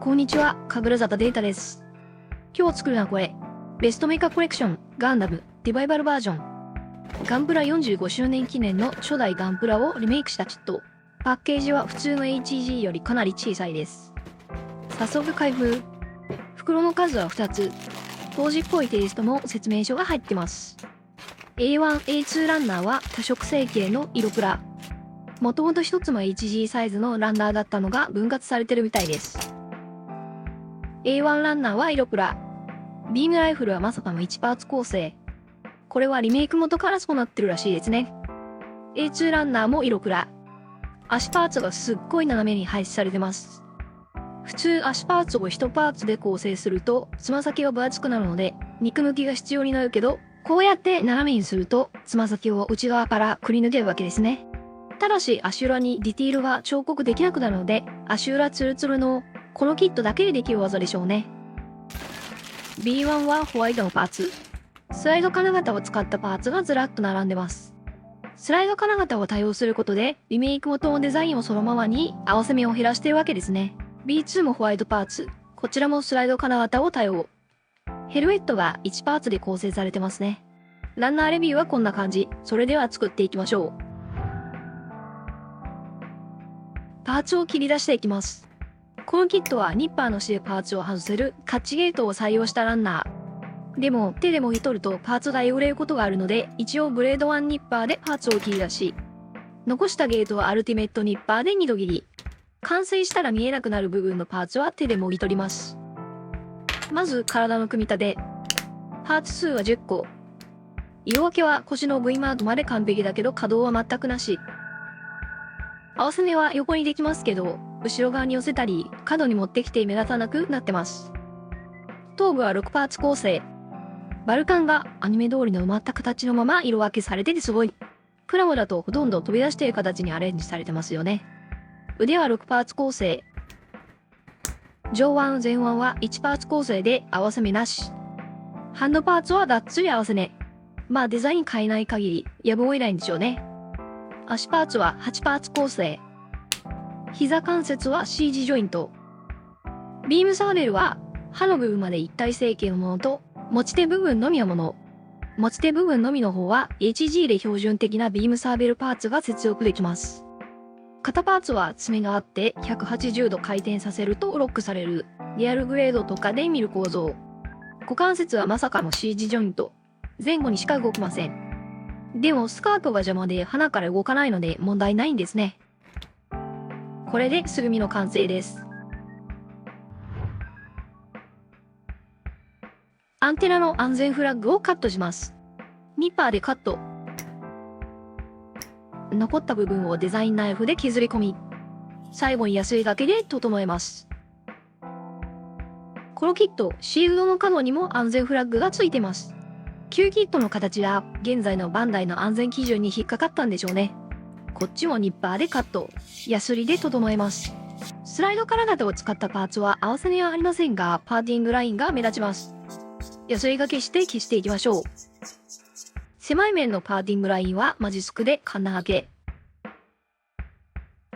こんにちは、神楽坂データです。今日作るのはこれ。ベストメカコレクション、ガンダム、リバイバルバージョン。ガンプラ45周年記念の初代ガンプラをリメイクしたキット。パッケージは普通の HG よりかなり小さいです。早速開封。袋の数は2つ。当時っぽいテイストの説明書が入ってます。A1、A2 ランナーは多色成形の色プラ。もともと一つも HG サイズのランナーだったのが分割されてるみたいです。A1 ランナーは色プラ。ビームライフルはまさかの1パーツ構成。これはリメイク元からそうなってるらしいですね。A2 ランナーも色プラ。足パーツがすっごい斜めに配置されてます。普通足パーツを1パーツで構成するとつま先が分厚くなるので肉抜きが必要になるけど、こうやって斜めにするとつま先を内側からくり抜けるわけですね。ただし足裏にディティールが彫刻できなくなるので、足裏ツルツルのこのキットだけでできる技でしょうね。B1 はホワイトのパーツ。スライド金型を使ったパーツがずらっと並んでます。スライド金型を多用することで、リメイク元のデザインをそのままに合わせ目を減らしているわけですね。B2 もホワイトパーツ。こちらもスライド金型を多用。ヘルメットが1パーツで構成されてますね。ランナーレビューはこんな感じ。それでは作っていきましょう。パーツを切り出していきます。このキットはニッパーの指でパーツを外せるカッチゲートを採用したランナー。でも手でもぎ取るとパーツが汚れることがあるので、一応ブレード1ニッパーでパーツを切り出し、残したゲートはアルティメットニッパーで2度切り。完成したら見えなくなる部分のパーツは手でもぎ取ります。まず体の組み立て。パーツ数は10個。色分けは腰の V マークまで完璧だけど可動は全くなし。合わせ目は横にできますけど、後ろ側に寄せたり、角に持ってきて目立たなくなってます。頭部は6パーツ構成。バルカンがアニメ通りの埋まった形のまま色分けされててすごい。プラモだとほとんど飛び出している形にアレンジされてますよね。腕は6パーツ構成。上腕、前腕は1パーツ構成で合わせ目なし。ハンドパーツはがっつり合わせ目。まあデザイン変えない限りやむを得ないんでしょうね。足パーツは8パーツ構成。膝関節は C 字ジョイント。ビームサーベルは刃の部分まで一体成形のものと持ち手部分のみのもの。持ち手部分のみの方は HG で標準的なビームサーベルパーツが接続できます。肩パーツは爪があって180度回転させるとロックされるリアルグレードとかで見る構造。股関節はまさかの C 字ジョイント。前後にしか動きません。でもスカートが邪魔で鼻から動かないので問題ないんですね。これで素組みの完成です。アンテナの安全フラッグをカットします。ニッパーでカット。残った部分をデザインナイフで削り込み、最後にヤスリがけで整えます。このキット、シールドの角にも安全フラッグがついてます。旧キットの形は現在のバンダイの安全基準に引っかかったんでしょうね。こっちもニッパーでカット、ヤスリで整えます。スライド金型を使ったパーツは合わせ目はありませんが、パーティングラインが目立ちます。ヤスリがけして消していきましょう。狭い面のパーティングラインはマジスクでカンナ掛け。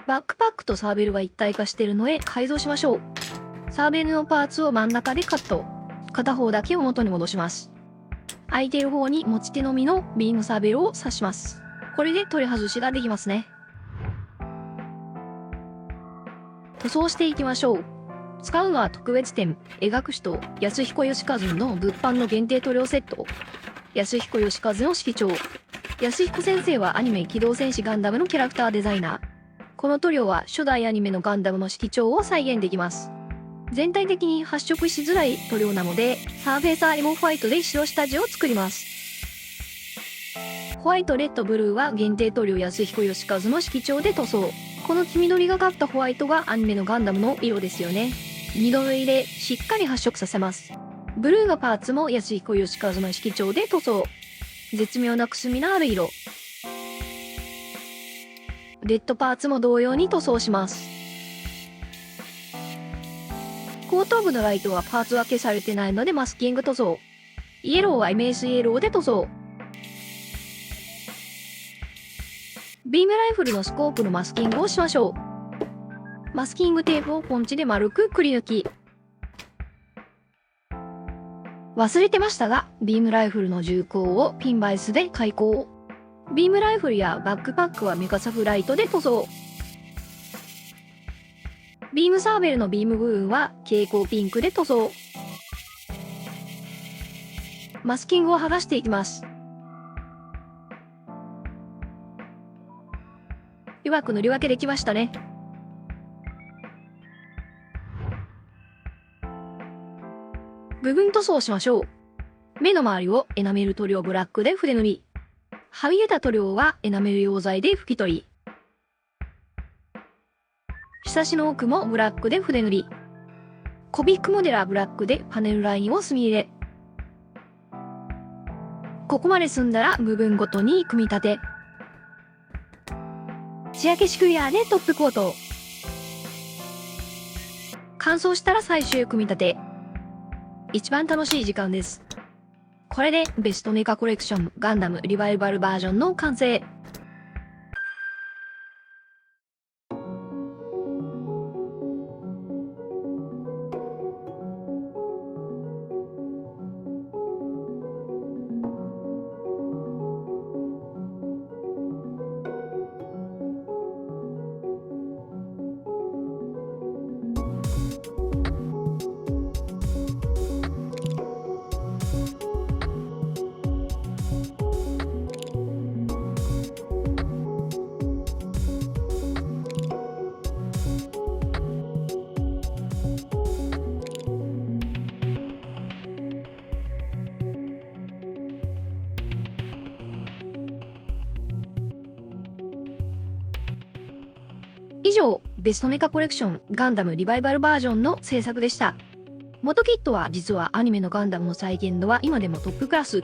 バックパックとサーベルが一体化しているので改造しましょう。サーベルのパーツを真ん中でカット。片方だけを元に戻します。空いている方に持ち手のみのビームサーベルを刺します。これで取り外しができますね。塗装していきましょう。使うのは特別展、描く人、安彦義和の物販の限定塗料セット。安彦義和の色調。安彦先生はアニメ機動戦士ガンダムのキャラクターデザイナー。この塗料は初代アニメのガンダムの色調を再現できます。全体的に発色しづらい塗料なので、サーフェイサーエモホワイトで白下地を作ります。ホワイト、レッド、ブルーは限定塗料安彦義和の色調で塗装。この黄緑がかったホワイトがアニメのガンダムの色ですよね。2度塗りでしっかり発色させます。ブルーのパーツも安彦義和の色調で塗装。絶妙なくすみのある色。レッドパーツも同様に塗装します。後頭部のライトはパーツ分けされてないのでマスキング塗装。イエローは MS イエローで塗装。ビームライフルのスコープのマスキングをしましょう。マスキングテープをポンチで丸くくり抜き。忘れてましたが、ビームライフルの銃口をピンバイスで開口。ビームライフルやバックパックはメカサフライトで塗装。ビームサーベルのビーム部分は蛍光ピンクで塗装。マスキングを剥がしていきます。うまく塗り分けできましたね。部分塗装しましょう。目の周りをエナメル塗料ブラックで筆塗り。はみ出た塗料はエナメル溶剤で拭き取り。下地の奥もブラックで筆塗り。コビックモデラーブラックでパネルラインを墨入れ。ここまで済んだら部分ごとに組み立て。艶消しクリアでトップコート。乾燥したら最終組み立て。一番楽しい時間です。これでベストメカコレクションガンダムリバイバルバージョンの完成。以上、ベストメカコレクションガンダムリバイバルバージョンの制作でした。元キットは実はアニメのガンダムの再現度は今でもトップクラス。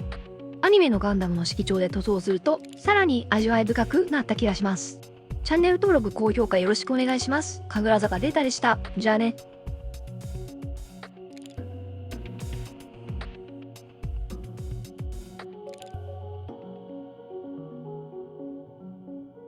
アニメのガンダムの色調で塗装するとさらに味わい深くなった気がします。チャンネル登録、高評価よろしくお願いします。神楽坂データでした。じゃあね。